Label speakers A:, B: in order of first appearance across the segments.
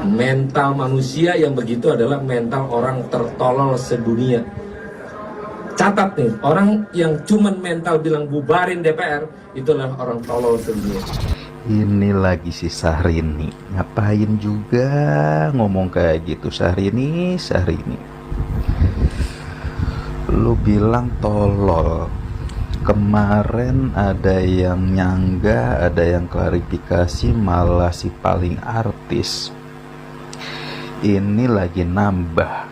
A: Mental manusia yang begitu adalah mental orang tertolol sedunia. Catat nih, orang yang cuman mental bilang bubarin DPR, itu adalah orang tolol sedunia.
B: Ini lagi si Syahrini, ngapain juga ngomong kayak gitu? Syahrini, lu bilang tolol. Kemarin ada yang nyangga, ada yang klarifikasi, malah si paling artis ini lagi nambah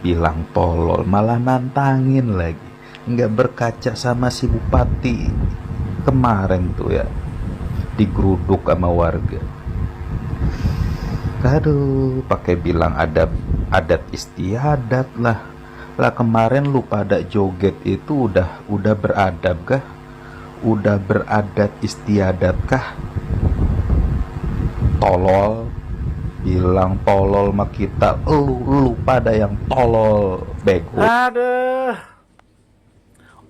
B: bilang tolol, malah nantangin lagi, nggak berkaca sama si bupati kemarin tuh ya, digeruduk sama warga. Aduh, pakai bilang adat istiadat lah. Lah kemarin lu pada joget itu udah beradab kah? Udah beradat istiadat kah? Tolol, bilang tolol mah kita, lu pada yang tolol, bego.
C: Aduh,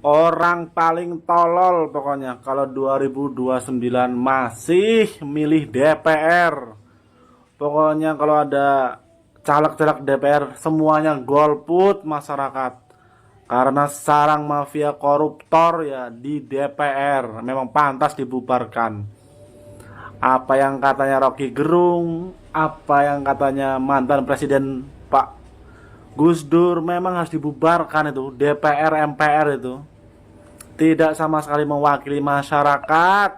C: orang paling tolol pokoknya kalau 2029 masih milih DPR. Pokoknya kalau ada caleg-caleg DPR semuanya golput masyarakat. Karena sarang mafia koruptor ya di DPR memang pantas dibubarkan. Apa yang katanya Rocky Gerung, apa yang katanya mantan presiden Pak Gus Dur, memang harus dibubarkan itu. DPR, MPR itu tidak sama sekali mewakili masyarakat.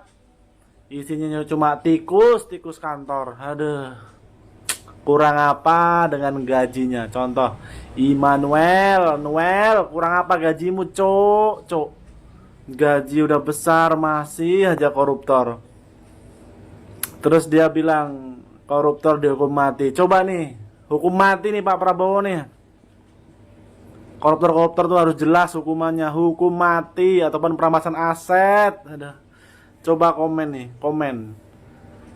C: Isinya cuma tikus kantor. Aduh, kurang apa dengan gajinya? Contoh, Noel, kurang apa gajimu, cok? Gaji udah besar masih aja koruptor. Terus dia bilang koruptor dihukum mati. Coba nih, hukum mati nih Pak Prabowo nih. Koruptor tuh harus jelas hukumannya, hukum mati ataupun perampasan aset. Ada. Coba komen nih,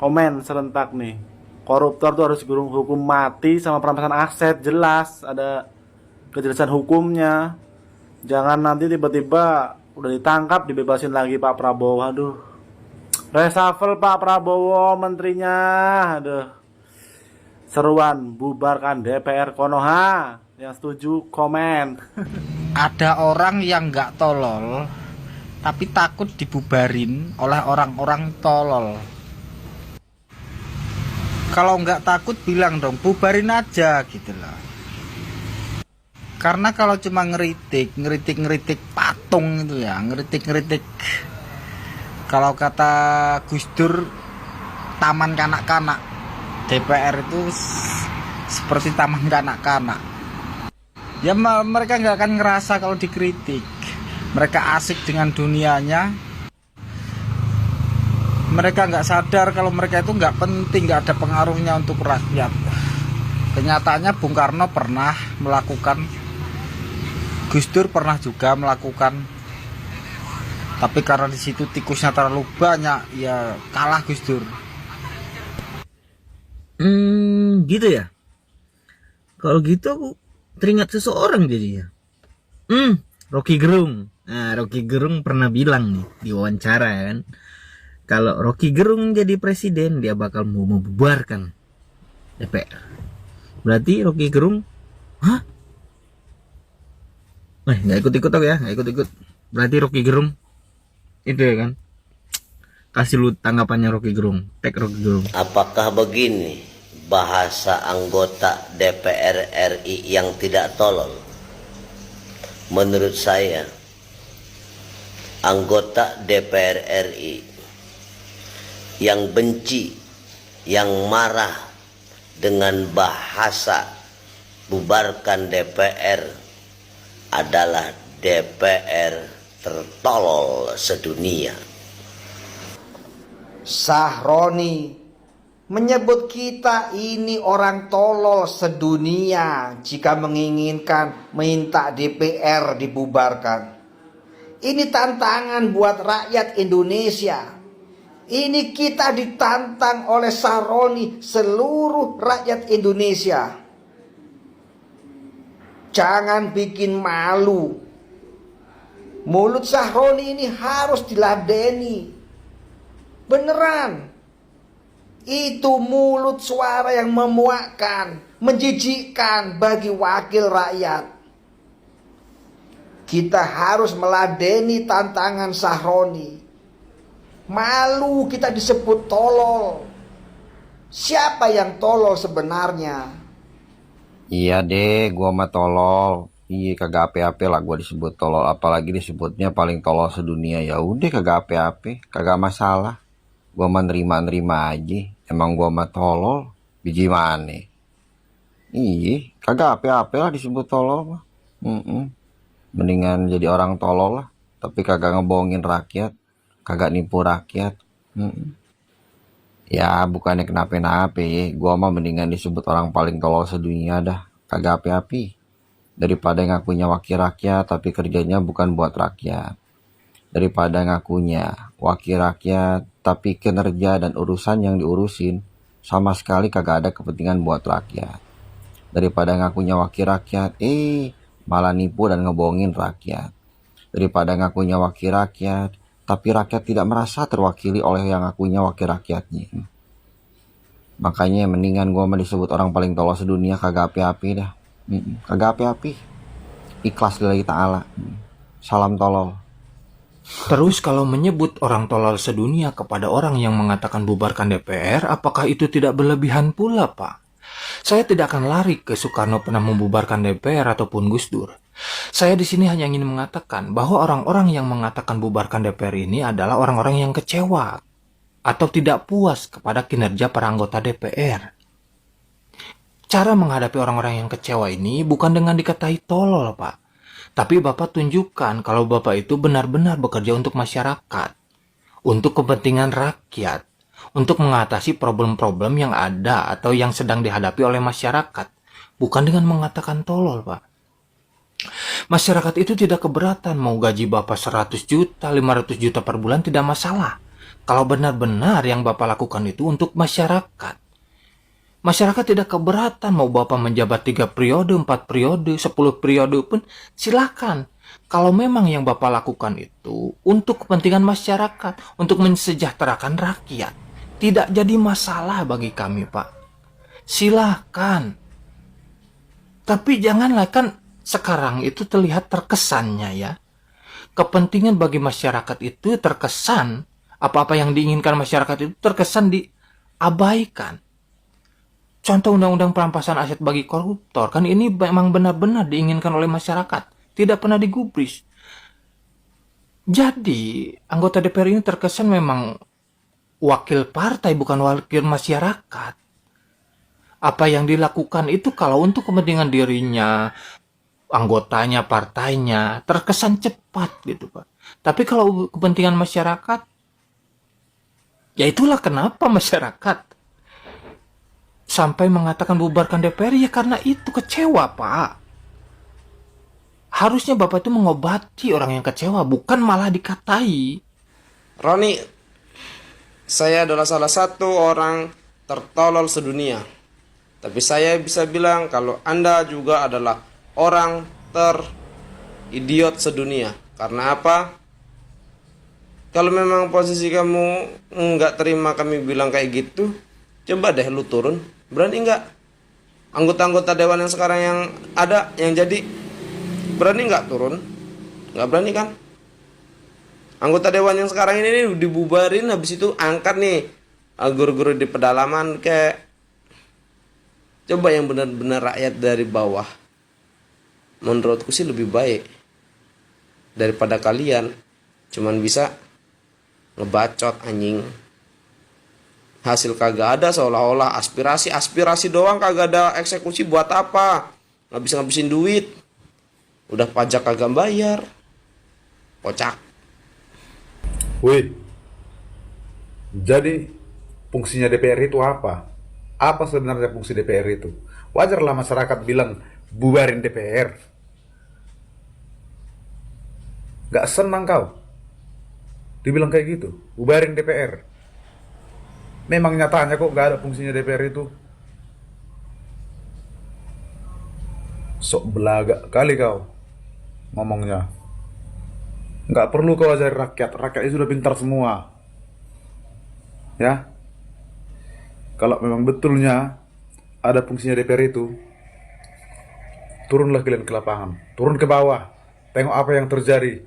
C: komen serentak nih. Koruptor tuh harus hukum mati sama perampasan aset, jelas ada kejelasan hukumnya. Jangan nanti tiba-tiba udah ditangkap dibebasin lagi Pak Prabowo. Aduh. Reshuffle Pak Prabowo menterinya. Aduh. Seruan bubarkan DPR Konoha. Yang setuju komen.
D: Ada orang yang nggak tolol tapi takut dibubarin oleh orang-orang tolol. Kalau nggak takut bilang dong bubarin aja gitu loh. Karena kalau cuma ngeritik patung itu ya, ngeritik. Kalau kata Gus Dur, taman kanak-kanak. DPR itu seperti taman kanak-kanak. Ya mereka nggak akan ngerasa kalau dikritik. Mereka asik dengan dunianya. Mereka nggak sadar kalau mereka itu nggak penting, nggak ada pengaruhnya untuk rakyat. Kenyataannya Bung Karno pernah melakukan, Gus Dur pernah juga melakukan. Tapi karena di situ tikusnya terlalu banyak, ya kalah Gus Dur.
E: Gitu ya. Kalau gitu aku teringat seseorang jadinya. Rocky Gerung. Nah, Rocky Gerung pernah bilang nih di wawancara kan, kalau Rocky Gerung jadi presiden dia bakal mau membubarkan DPR. Berarti Rocky Gerung, hah? Nggak ikut-ikut aku ya, nggak ikut-ikut. Berarti Rocky Gerung itu ya kan. Kasih lu tanggapannya Rocky Gerung, tag Rocky Gerung.
F: Apakah begini bahasa anggota DPR RI yang tidak tolol? Menurut saya, anggota DPR RI yang benci, yang marah dengan bahasa bubarkan DPR adalah DPR tertolol sedunia.
G: Syahrini menyebut kita ini orang tolol sedunia jika menginginkan minta DPR dibubarkan. Ini tantangan buat rakyat Indonesia. Ini kita ditantang oleh Syahrini, seluruh rakyat Indonesia. Jangan bikin malu. Mulut Syahrini ini harus diladeni. Beneran. Itu mulut suara yang memuakkan, menjijikkan bagi wakil rakyat. Kita harus meladeni tantangan Sahroni. Malu kita disebut tolol. Siapa yang tolol sebenarnya?
H: Iya deh, gua mah tolol. Iya kagak ape-ape lah gua disebut tolol, apalagi disebutnya paling tolol sedunia. Ya udah kagak ape-ape, kagak masalah. Gua mah nerima-nerima aja. Emang gua mah tolol, biji mana? Iya, kagak ape-ape lah disebut tolol mah. Mendingan jadi orang tolol lah, tapi kagak ngebohongin rakyat, kagak nipu rakyat. Ya bukannya kenapa-napa, gua mah mendingan disebut orang paling tolol sedunia dah, kagak ape-ape. Daripada ngakunya wakil rakyat tapi kerjanya bukan buat rakyat. Daripada ngakunya wakil rakyat tapi kinerja dan urusan yang diurusin sama sekali kagak ada kepentingan buat rakyat. Daripada ngakunya wakil rakyat, malah nipu dan ngebohongin rakyat. Daripada ngakunya wakil rakyat tapi rakyat tidak merasa terwakili oleh yang ngakunya wakil rakyatnya. Makanya mendingan gua mah disebut orang paling tolol sedunia, kagak ape-ape dah. Kagak ape-ape. Ikhlas lillahi ta'ala. Salam tolol.
I: Terus kalau menyebut orang tolol sedunia kepada orang yang mengatakan bubarkan DPR, apakah itu tidak berlebihan pula, Pak? Saya tidak akan lari ke Soekarno pernah membubarkan DPR ataupun Gus Dur. Saya di sini hanya ingin mengatakan bahwa orang-orang yang mengatakan bubarkan DPR ini adalah orang-orang yang kecewa atau tidak puas kepada kinerja para anggota DPR. Cara menghadapi orang-orang yang kecewa ini bukan dengan dikatai tolol, Pak. Tapi Bapak tunjukkan kalau Bapak itu benar-benar bekerja untuk masyarakat, untuk kepentingan rakyat, untuk mengatasi problem-problem yang ada atau yang sedang dihadapi oleh masyarakat. Bukan dengan mengatakan tolol, Pak. Masyarakat itu tidak keberatan mau gaji Bapak 100 juta, 500 juta per bulan tidak masalah. Kalau benar-benar yang Bapak lakukan itu untuk masyarakat. Masyarakat tidak keberatan mau Bapak menjabat 3 periode, 4 periode, 10 periode pun silakan. Kalau memang yang Bapak lakukan itu untuk kepentingan masyarakat, untuk mensejahterakan rakyat, tidak jadi masalah bagi kami, Pak. Silakan. Tapi janganlah, kan sekarang itu terlihat terkesannya ya. Kepentingan bagi masyarakat itu terkesan, apa-apa yang diinginkan masyarakat itu terkesan diabaikan. Contoh undang-undang perampasan aset bagi koruptor, kan ini memang benar-benar diinginkan oleh masyarakat, tidak pernah digubris. Jadi, anggota DPR ini terkesan memang wakil partai, bukan wakil masyarakat. Apa yang dilakukan itu kalau untuk kepentingan dirinya, anggotanya, partainya, terkesan cepat gitu, Pak. Tapi kalau kepentingan masyarakat, ya itulah kenapa masyarakat sampai mengatakan bubarkan DPR, ya karena itu kecewa, Pak. Harusnya Bapak itu mengobati orang yang kecewa, bukan malah dikatai.
J: Roni, saya adalah salah satu orang tertolol sedunia. Tapi saya bisa bilang kalau Anda juga adalah orang teridiot sedunia. Karena apa? Kalau memang posisi kamu nggak terima kami bilang kayak gitu, coba deh lu turun. Berani nggak? Anggota-anggota dewan yang sekarang yang ada, yang jadi, berani nggak turun? Nggak berani kan? Anggota dewan yang sekarang ini nih dibubarin, habis itu angkat nih guru-guru di pedalaman kayak. Coba yang benar-benar rakyat dari bawah. Menurutku sih lebih baik daripada kalian cuman bisa ngebacot anjing. Hasil kagak ada, seolah-olah aspirasi doang, kagak ada eksekusi. Buat apa? Ngabis-ngabisin duit, udah pajak kagak bayar, kocak.
K: Wih, jadi fungsinya DPR itu apa? Apa sebenarnya fungsi DPR itu? Wajarlah masyarakat bilang bubarin DPR. Gak senang kau dibilang kayak gitu, bubarin DPR. Memang nyatanya kok gak ada fungsinya DPR itu. Sok belaga kali kau ngomongnya. Gak perlu kau ajari rakyat, rakyatnya sudah pintar semua. Ya, Kalau memang betulnya ada fungsinya DPR itu, turunlah kalian ke lapangan, turun ke bawah, tengok apa yang terjadi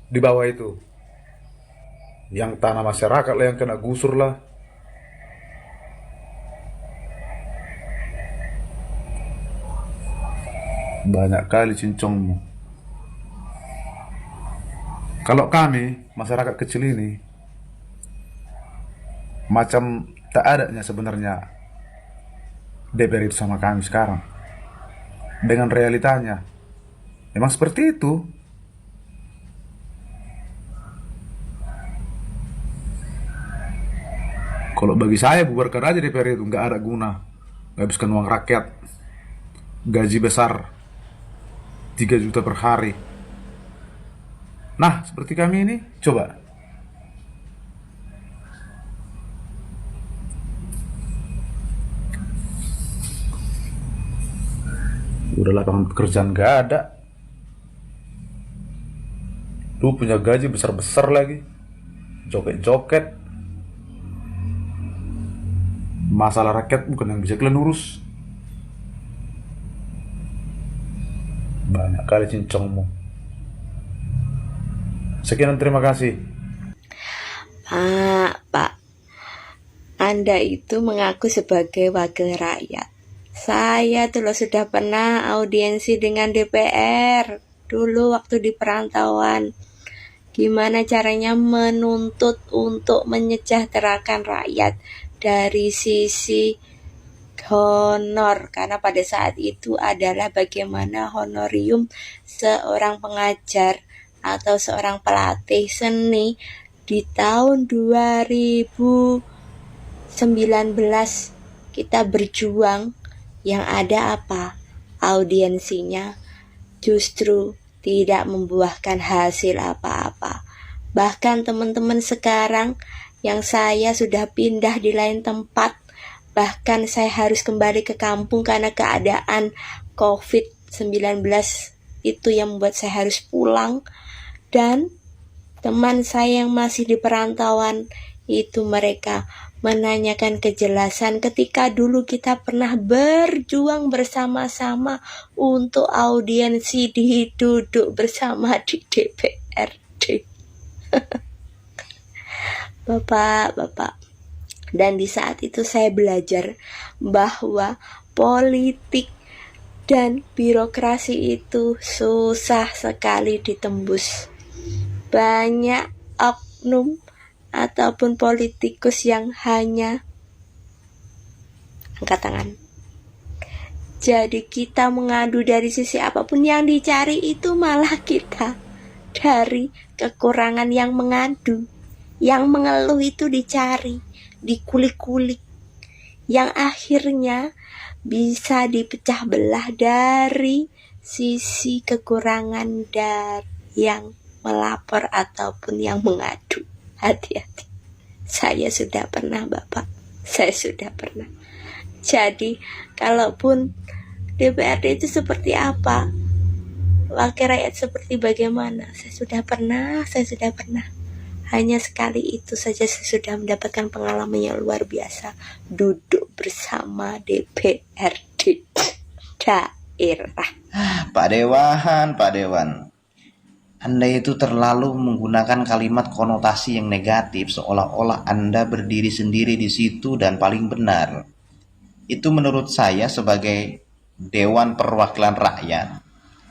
K: di bawah itu. Yang tanah masyarakat lah yang kena gusur lah. Banyak kali cincongmu. Kalau kami, masyarakat kecil ini, macam tak adanya sebenarnya DPR itu sama kami sekarang. Dengan realitanya, memang seperti itu. Kalau bagi saya, bubarkan aja DPR itu, nggak ada guna. Menghabiskan uang rakyat, gaji besar, 3 juta per hari. Nah, seperti kami ini, coba. Udah lapangan pekerjaan nggak ada. Lu punya gaji besar-besar lagi. Joget-joget. Masalah rakyat bukan yang bisa kalian urus. Banyak kali cincongmu. Sekian, terima kasih.
L: Pak, Anda itu mengaku sebagai wakil rakyat. Saya tuh sudah pernah audiensi dengan DPR dulu waktu di perantauan. Gimana caranya menuntut untuk menyejahterakan rakyat dari sisi honor, karena pada saat itu adalah bagaimana honorium seorang pengajar atau seorang pelatih seni di tahun 2019 kita berjuang, yang ada apa? Audiensinya justru tidak membuahkan hasil apa-apa. Bahkan teman-teman sekarang yang saya sudah pindah di lain tempat, bahkan saya harus kembali ke kampung karena keadaan COVID-19 itu yang membuat saya harus pulang. Dan teman saya yang masih di perantauan itu mereka menanyakan kejelasan ketika dulu kita pernah berjuang bersama-sama untuk audiensi duduk bersama di DPRD. Bapak. Dan di saat itu saya belajar bahwa politik dan birokrasi itu susah sekali ditembus. Banyak oknum ataupun politikus yang hanya angkat tangan. Jadi kita mengadu dari sisi apapun yang dicari itu malah kita dari kekurangan yang mengadu. Yang mengeluh itu dicari, dikulik-kulik, yang akhirnya bisa dipecah belah dari sisi kekurangan dari yang melapor ataupun yang mengadu. Hati-hati. Saya sudah pernah, Bapak. Saya sudah pernah. Jadi, kalaupun DPRD itu seperti apa, wakil rakyat seperti bagaimana, saya sudah pernah. Hanya sekali itu saja saya sudah mendapatkan pengalaman yang luar biasa. Duduk bersama DPRD daerah.
M: Pak Dewan. Anda itu terlalu menggunakan kalimat konotasi yang negatif, seolah-olah Anda berdiri sendiri di situ dan paling benar. Itu menurut saya sebagai Dewan Perwakilan Rakyat,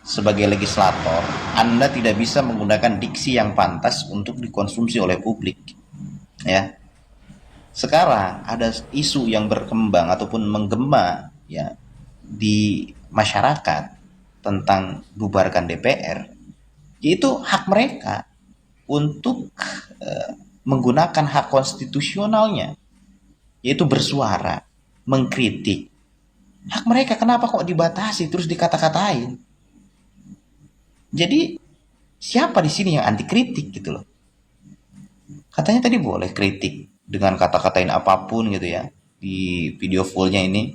M: sebagai legislator, Anda tidak bisa menggunakan diksi yang pantas untuk dikonsumsi oleh publik. Ya. Sekarang ada isu yang berkembang ataupun menggema ya di masyarakat tentang bubarkan DPR. Itu hak mereka untuk menggunakan hak konstitusionalnya, yaitu bersuara, mengkritik. Hak mereka, kenapa kok dibatasi terus dikata-katain? Jadi siapa di sini yang anti kritik gitu loh? Katanya tadi boleh kritik dengan kata-katain apapun gitu ya. Di video fullnya ini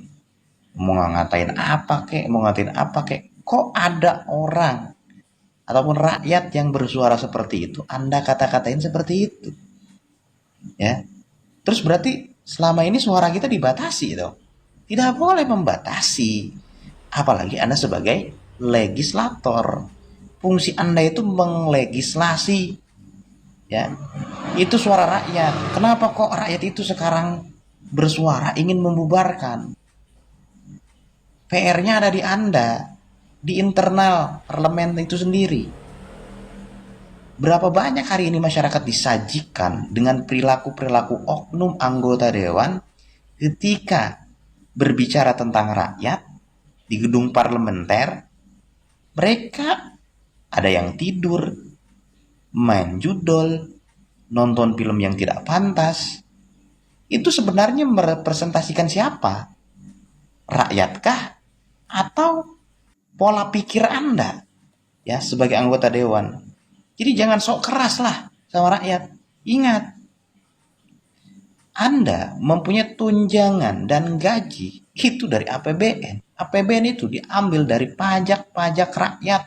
M: mau ngatain apa kek. Kok ada orang ataupun rakyat yang bersuara seperti itu, Anda kata-katain seperti itu. Ya. Terus berarti Selama ini suara kita dibatasi toh. Tidak boleh membatasi. Apalagi Anda sebagai legislator. Fungsi Anda itu menglegislasi. Ya. Itu suara rakyat. Kenapa kok rakyat itu sekarang bersuara ingin membubarkan? PR-nya ada di Anda, di internal parlemen itu sendiri. Berapa banyak hari ini masyarakat disajikan dengan perilaku-perilaku oknum anggota dewan ketika berbicara tentang rakyat di gedung parlementer. Mereka ada yang tidur, main judol, nonton film yang tidak pantas. Itu sebenarnya merepresentasikan siapa? Rakyatkah? Atau pola pikir Anda ya sebagai anggota dewan. Jadi jangan sok keras lah sama rakyat. Ingat, Anda mempunyai tunjangan dan gaji itu dari APBN. APBN itu diambil dari pajak-pajak rakyat.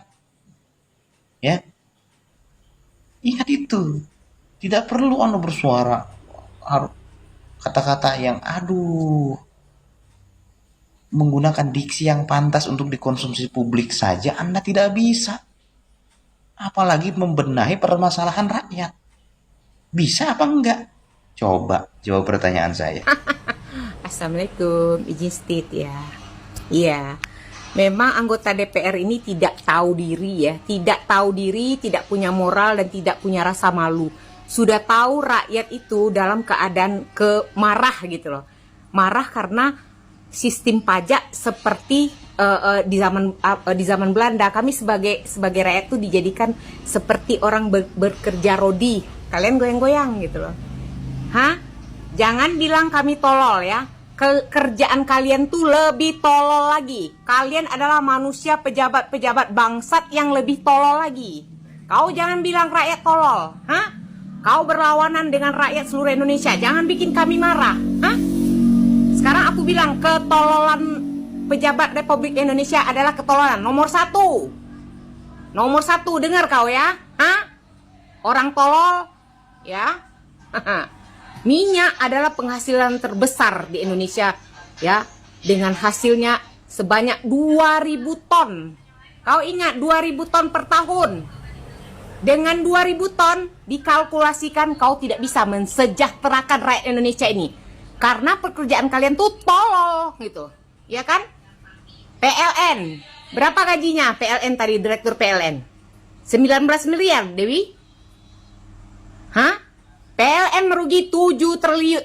M: Ya. Ingat itu. Tidak perlu Anda bersuara kata-kata yang menggunakan diksi yang pantas untuk dikonsumsi publik saja Anda tidak bisa. Apalagi membenahi permasalahan rakyat. Bisa apa enggak? Coba jawab pertanyaan saya.
N: Assalamualaikum, izin state ya. Iya, memang anggota DPR ini tidak tahu diri ya. Tidak tahu diri, tidak punya moral dan tidak punya rasa malu. Sudah tahu rakyat itu dalam keadaan marah gitu loh. Marah karena sistem pajak seperti di zaman Belanda. Kami sebagai rakyat itu dijadikan seperti orang bekerja rodi. Kalian goyang-goyang gitu loh. Hah? Jangan bilang kami tolol ya. Kerjaan kalian tuh lebih tolol lagi. Kalian adalah manusia pejabat-pejabat bangsat yang lebih tolol lagi. Kau jangan bilang rakyat tolol. Hah? Kau berlawanan dengan rakyat seluruh Indonesia. Jangan bikin kami marah. Hah? Sekarang aku bilang ketololan pejabat Republik Indonesia adalah ketololan nomor 1. Nomor 1, dengar kau ya. Hah? Orang tolol ya. Minyak adalah penghasilan terbesar di Indonesia ya. Dengan hasilnya sebanyak 2000 ton. Kau ingat 2000 ton per tahun. Dengan 2000 ton dikalkulasikan kau tidak bisa mensejahterakan rakyat Indonesia ini. Karena pekerjaan kalian tuh tolol gitu. Ya kan? PLN. Berapa gajinya PLN tadi, direktur PLN? 19 miliar, Dewi? Hah? PLN merugi 700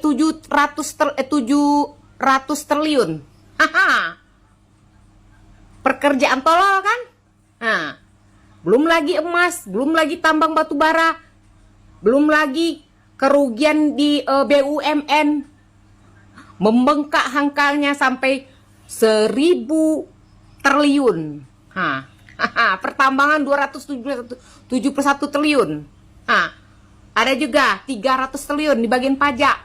N: triliun. Haha. Pekerjaan tolol kan? Nah, belum lagi emas, belum lagi tambang batu bara, belum lagi kerugian di BUMN. Membengkak angkanya sampai 1000 triliun. Pertambangan 271 triliun. Ada juga 300 triliun di bagian pajak.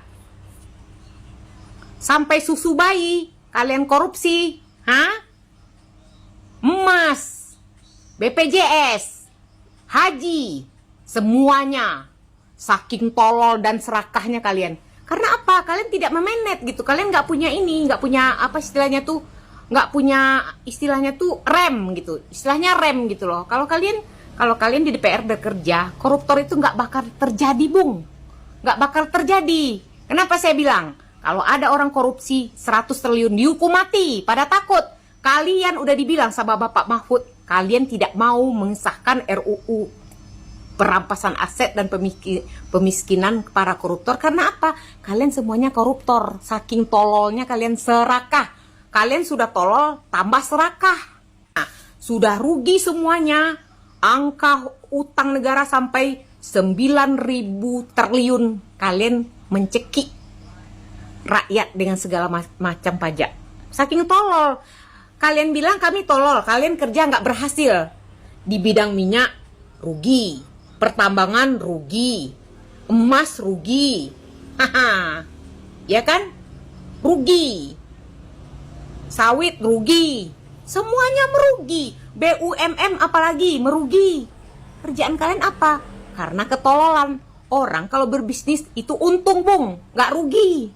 N: Sampai susu bayi kalian korupsi. Emas, BPJS, haji, semuanya. Saking tolol dan serakahnya kalian. Karena apa? Kalian tidak memanage gitu. Kalian nggak punya ini, nggak punya apa istilahnya tuh, nggak punya istilahnya tuh rem gitu. Istilahnya rem gitu loh. Kalau kalian di DPR bekerja, koruptor itu nggak bakal terjadi, Bung. Nggak bakal terjadi. Kenapa saya bilang? Kalau ada orang korupsi 100 triliun dihukum mati, pada takut. Kalian udah dibilang sama Bapak Mahfud, kalian tidak mau mengesahkan RUU perampasan aset dan pemiskinan para koruptor. Karena apa? Kalian semuanya koruptor. Saking tololnya kalian serakah. Kalian sudah tolol tambah serakah. Nah, sudah rugi semuanya. Angka utang negara sampai 9.000 triliun. Kalian mencekik rakyat dengan segala macam pajak. Saking tolol. Kalian bilang kami tolol. Kalian kerja nggak berhasil. Di bidang minyak rugi. Pertambangan rugi, emas rugi, ya kan? Rugi, sawit rugi, semuanya merugi. BUMN apalagi merugi. Kerjaan kalian apa? Karena ketololan. Orang kalau berbisnis itu untung, Bung, nggak rugi.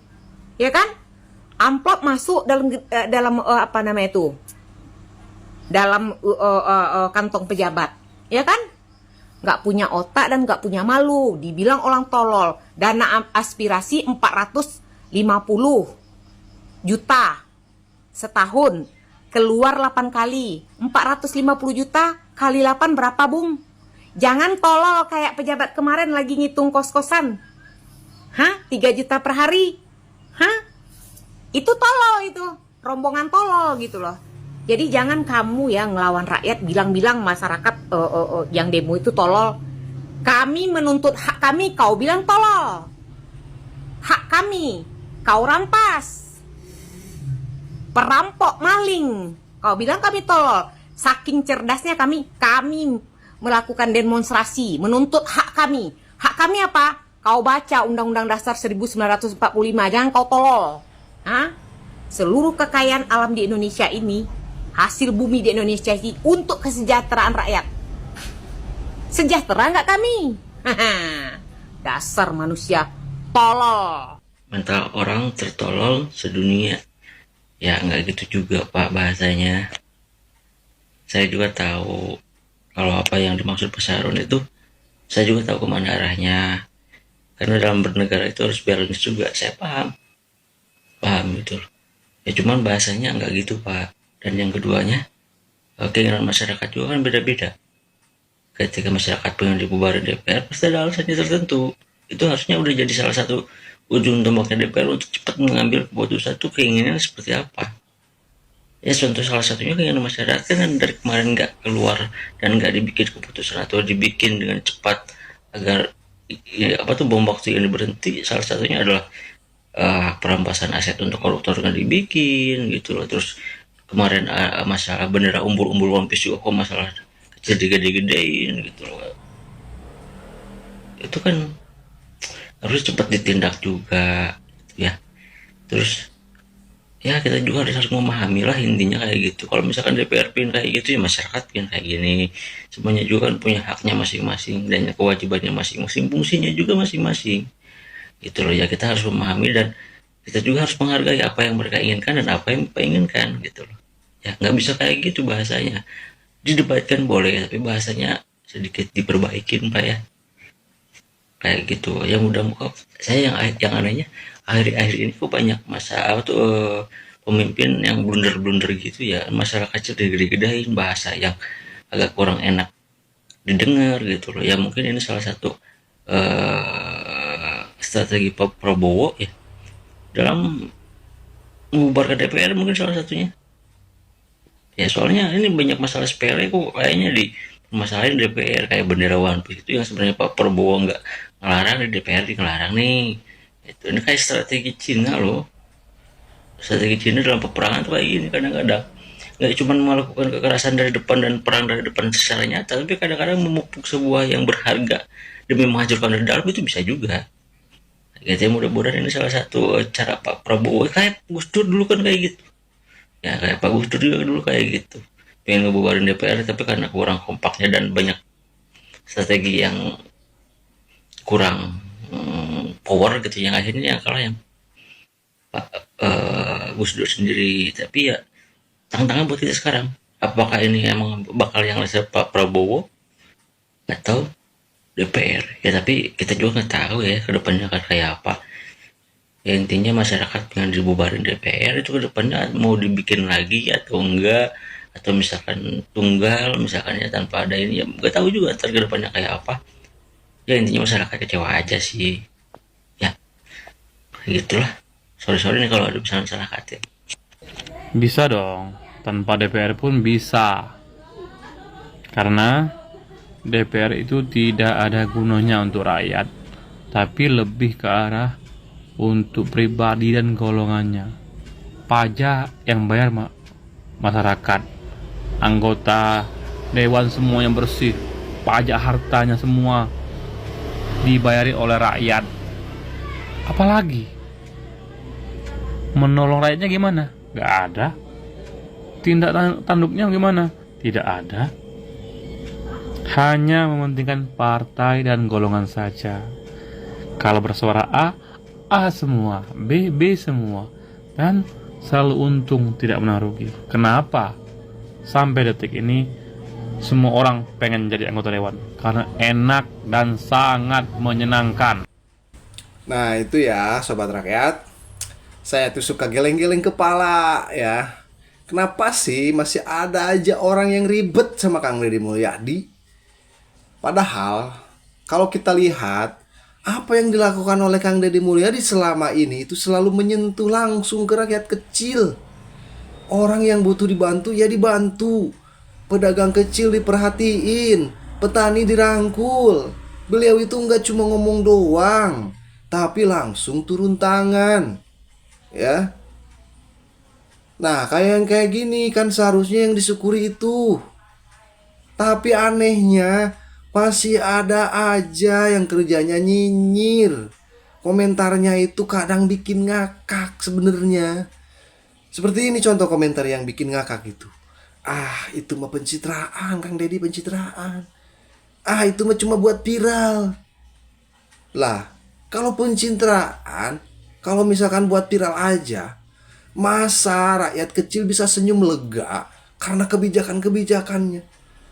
N: ya kan? Amplop masuk dalam apa namanya itu? Dalam kantong pejabat, ya kan? Nggak punya otak dan nggak punya malu, dibilang orang tolol. Dana aspirasi 450 juta setahun, keluar 8 kali, 450 juta kali 8 berapa, Bung? Jangan tolol kayak pejabat kemarin lagi ngitung kos-kosan. Hah? 3 juta per hari? Hah? Itu tolol itu, rombongan tolol gitu loh. Jadi jangan kamu ya ngelawan rakyat, bilang-bilang masyarakat yang demo itu tolol. Kami menuntut hak kami, kau bilang tolol. Hak kami, kau rampas. Perampok, maling, kau bilang kami tolol. Saking cerdasnya kami melakukan demonstrasi, menuntut hak kami. Hak kami apa? Kau baca Undang-Undang Dasar 1945, jangan kau tolol. Hah? Seluruh kekayaan alam di Indonesia ini, hasil bumi di Indonesia ini untuk kesejahteraan rakyat. Sejahtera nggak kami? Dasar manusia tolol.
O: Mental orang tertolol sedunia. Ya nggak gitu juga Pak bahasanya. Saya juga tahu kalau apa yang dimaksud Pak Sahrul itu, saya juga tahu kemana arahnya. Karena dalam bernegara itu harus balance juga, saya paham gitu. Ya cuman bahasanya nggak gitu Pak. Dan yang keduanya, keinginan masyarakat juga kan beda-beda. Ketika masyarakat pengen dibubarin DPR, pasti ada alasannya tertentu. Itu harusnya udah jadi salah satu ujung tombaknya DPR untuk cepat mengambil keputusan itu keinginannya seperti apa. Ya contoh salah satunya keinginan masyarakat kan dari kemarin nggak keluar dan nggak dibikin keputusan atau dibikin dengan cepat agar bom waktu ini berhenti. Salah satunya adalah perampasan aset untuk koruptor nggak dibikin gitu loh. Terus kemarin masalah bendera umbul-umbul One Piece juga kok masalah kecil digede-gedein gitu loh. Itu kan harus cepat ditindak juga ya. Terus ya kita juga harus memahami lah intinya kayak gitu. Kalau misalkan DPR pin kayak gitu ya masyarakat pin kayak gini. Semuanya juga kan punya haknya masing-masing dan kewajibannya masing-masing, fungsinya juga masing-masing gitu loh ya. Kita harus memahami dan kita juga harus menghargai apa yang mereka inginkan dan apa yang kita inginkan gitu loh ya. Nggak bisa kayak gitu bahasanya. Didebatkan boleh tapi bahasanya sedikit diperbaikin Pak ya, kayak gitu ya. Mudah-mudahan saya yang anehnya akhir-akhir ini kok banyak pemimpin yang blunder-blunder gitu ya. Masyarakat kecil digede-gedein, bahasa yang agak kurang enak didengar gitu loh ya. Mungkin ini salah satu strategi Pak Prabowo ya dalam membubarkan DPR, mungkin salah satunya ya. Soalnya ini banyak masalah sepele kok kayaknya di masalahin DPR, kayak bendera One Piece itu yang sebenarnya Pak Prabowo nggak ngelarang, di DPR ngelarang nih. Ini kayak strategi Cina loh. Strategi Cina dalam peperangan tuh kayak gini kadang-kadang. Nggak cuma melakukan kekerasan dari depan dan perang dari depan secara nyata, tapi kadang-kadang memupuk sebuah yang berharga demi menghancurkan dari dalam, itu bisa juga. Gitu ya, mudah-mudahan ini salah satu cara Pak Prabowo. Kayak Gus Dur dulu kan kayak gitu. Ya kayak Pak Gus Dur juga dulu kayak gitu. Pengen ngebubarin DPR tapi karena kurang kompaknya dan banyak strategi yang kurang power gitu, yang akhirnya yang kalah yang Pak Gus Dur sendiri. Tapi ya tantangan buat kita sekarang, apakah ini emang bakal yang lesser Pak Prabowo atau DPR ya. Tapi kita juga nggak tahu ya kedepannya akan kayak apa ya. Intinya masyarakat dengan dibubarin DPR itu kedepannya mau dibikin lagi atau enggak, atau misalkan tunggal misalkan ya tanpa ada ini ya, nggak tahu juga ntar kedepannya kayak apa ya. Intinya masyarakat kecewa aja sih ya, gitulah. Sorry nih kalau ada misalnya salah kata.
P: Bisa dong, tanpa DPR pun bisa. Karena DPR itu tidak ada gunanya untuk rakyat, tapi lebih ke arah untuk pribadi dan golongannya. Pajak yang bayar masyarakat, anggota dewan semua yang bersih, pajak hartanya semua dibayari oleh rakyat. Apalagi menolong rakyatnya gimana? Gak ada. Tindak tanduknya gimana? Tidak ada. Hanya mementingkan partai dan golongan saja. Kalau bersuara A, A semua, B semua, dan selalu untung tidak pernah rugi. Kenapa? Sampai detik ini semua orang pengen jadi anggota dewan karena enak dan sangat menyenangkan.
Q: Nah itu ya sobat rakyat, saya tuh suka geleng-geleng kepala ya. Kenapa sih masih ada aja orang yang ribet sama Kang Deddy Mulyadi? Padahal kalau kita lihat apa yang dilakukan oleh Kang Deddy Mulyadi selama ini itu selalu menyentuh langsung ke rakyat kecil. Orang yang butuh dibantu ya dibantu, pedagang kecil diperhatiin, petani dirangkul. Beliau itu nggak cuma ngomong doang, tapi langsung turun tangan. Ya. Nah, kayak yang kayak gini kan seharusnya yang disyukuri itu. Tapi anehnya masih ada aja yang kerjanya nyinyir. Komentarnya itu kadang bikin ngakak sebenarnya. Seperti ini contoh komentar yang bikin ngakak itu. Ah, itu mah pencitraan, Kang Deddy, pencitraan. Ah, itu mah cuma buat viral. Lah, kalau pencitraan, kalau misalkan buat viral aja, masa rakyat kecil bisa senyum lega karena kebijakan-kebijakannya?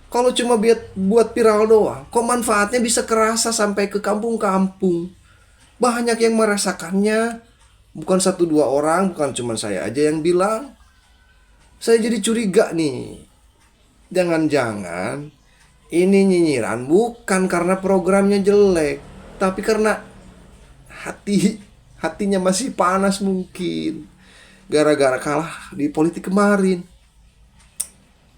Q: Kalau cuma buat viral doang, kok manfaatnya bisa kerasa sampai ke kampung-kampung? Banyak yang merasakannya, bukan 1-2 orang, bukan cuma saya aja yang bilang. Saya jadi curiga nih, jangan-jangan ini nyinyiran bukan karena programnya jelek, tapi karena hatinya masih panas mungkin, gara-gara kalah di politik kemarin.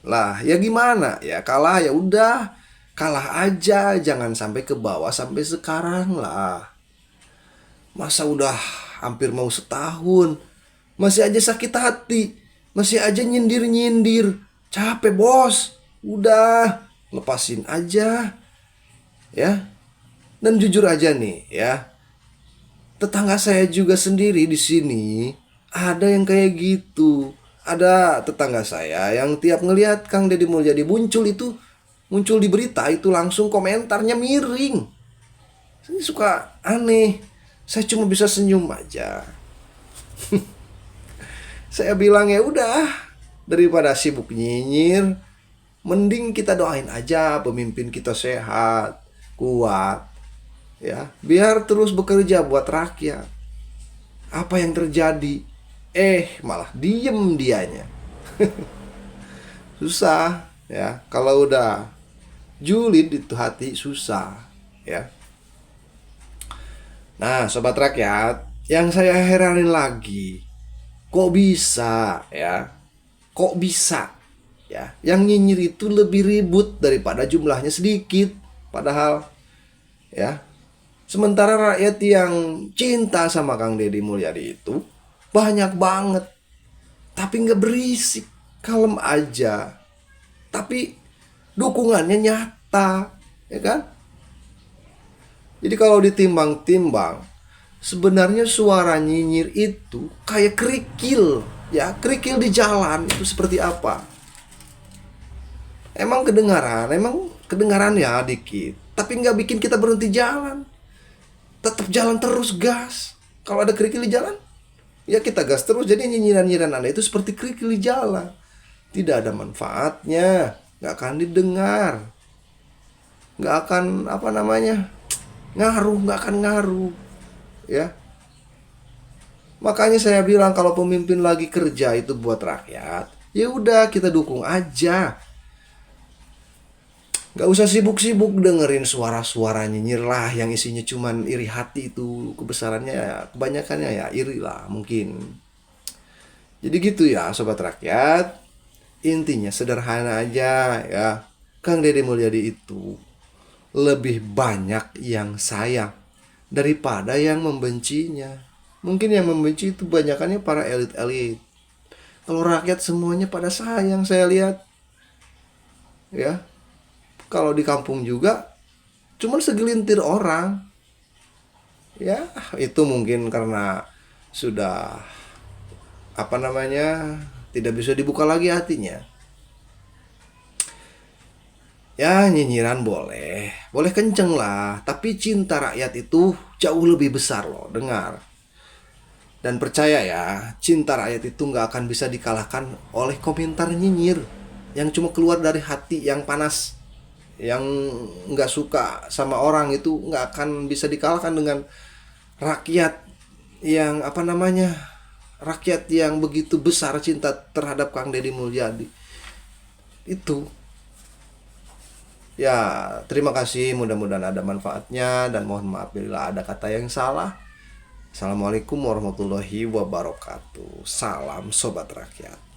Q: Lah ya gimana, ya kalah ya udah, kalah aja, jangan sampai ke bawah sampai sekarang lah. Masa udah hampir mau setahun masih aja sakit hati, masih aja nyindir-nyindir. Capek bos, udah lepasin aja ya. Dan jujur aja nih ya, tetangga saya juga sendiri di sini ada yang kayak gitu. Ada tetangga saya yang tiap ngelihat Kang Deddy Mulyadi muncul di berita itu langsung komentarnya miring. Saya suka aneh. Saya cuma bisa senyum aja. Saya bilang ya udah, daripada sibuk nyinyir, mending kita doain aja pemimpin kita sehat, kuat, ya, biar terus bekerja buat rakyat. Apa yang terjadi? Malah diem dianya. Susah ya, kalau udah julid itu hati susah ya. Nah sobat rakyat, yang saya heranin lagi, kok bisa ya, kok bisa ya yang nyinyir itu lebih ribut daripada jumlahnya sedikit. Padahal ya, sementara rakyat yang cinta sama Kang Deddy Mulyadi itu banyak banget, tapi nggak berisik, kalem aja, tapi dukungannya nyata, ya kan? Jadi kalau ditimbang-timbang, sebenarnya suara nyinyir itu kayak kerikil, ya, kerikil di jalan itu seperti apa? Emang kedengaran ya dikit, tapi nggak bikin kita berhenti jalan, tetap jalan terus gas. Kalau ada kerikil di jalan, ya kita gas terus. Jadi nyinyiran-nyinyiran Anda itu seperti kerikil di jalan, tidak ada manfaatnya, nggak akan didengar, nggak akan nggak akan ngaruh ya. Makanya saya bilang kalau pemimpin lagi kerja itu buat rakyat, ya udah kita dukung aja. Nggak usah sibuk-sibuk dengerin suara-suara nyinyir lah yang isinya cuman iri hati. Itu kebesarannya ya, kebanyakannya ya iri lah mungkin. Jadi gitu ya sobat rakyat, intinya sederhana aja ya. Kang Deddy Mulyadi itu lebih banyak yang sayang daripada yang membencinya. Mungkin yang membenci itu banyakannya para elit-elit. Kalau rakyat semuanya pada sayang, saya lihat ya. Kalau di kampung juga cuman segelintir orang. Ya, itu mungkin karena sudah tidak bisa dibuka lagi hatinya. Ya, nyinyiran boleh kenceng lah, tapi cinta rakyat itu jauh lebih besar loh. Dengar, Dan percaya ya, cinta rakyat itu nggak akan bisa dikalahkan oleh komentar nyinyir yang cuma keluar dari hati yang panas, yang nggak suka sama orang. Itu nggak akan bisa dikalahkan dengan rakyat yang rakyat yang begitu besar cinta terhadap Kang Deddy Mulyadi. Itu ya, terima kasih, mudah-mudahan ada manfaatnya, dan mohon maaf bila ada kata yang salah. Assalamualaikum warahmatullahi wabarakatuh. Salam Sobat Rakyat.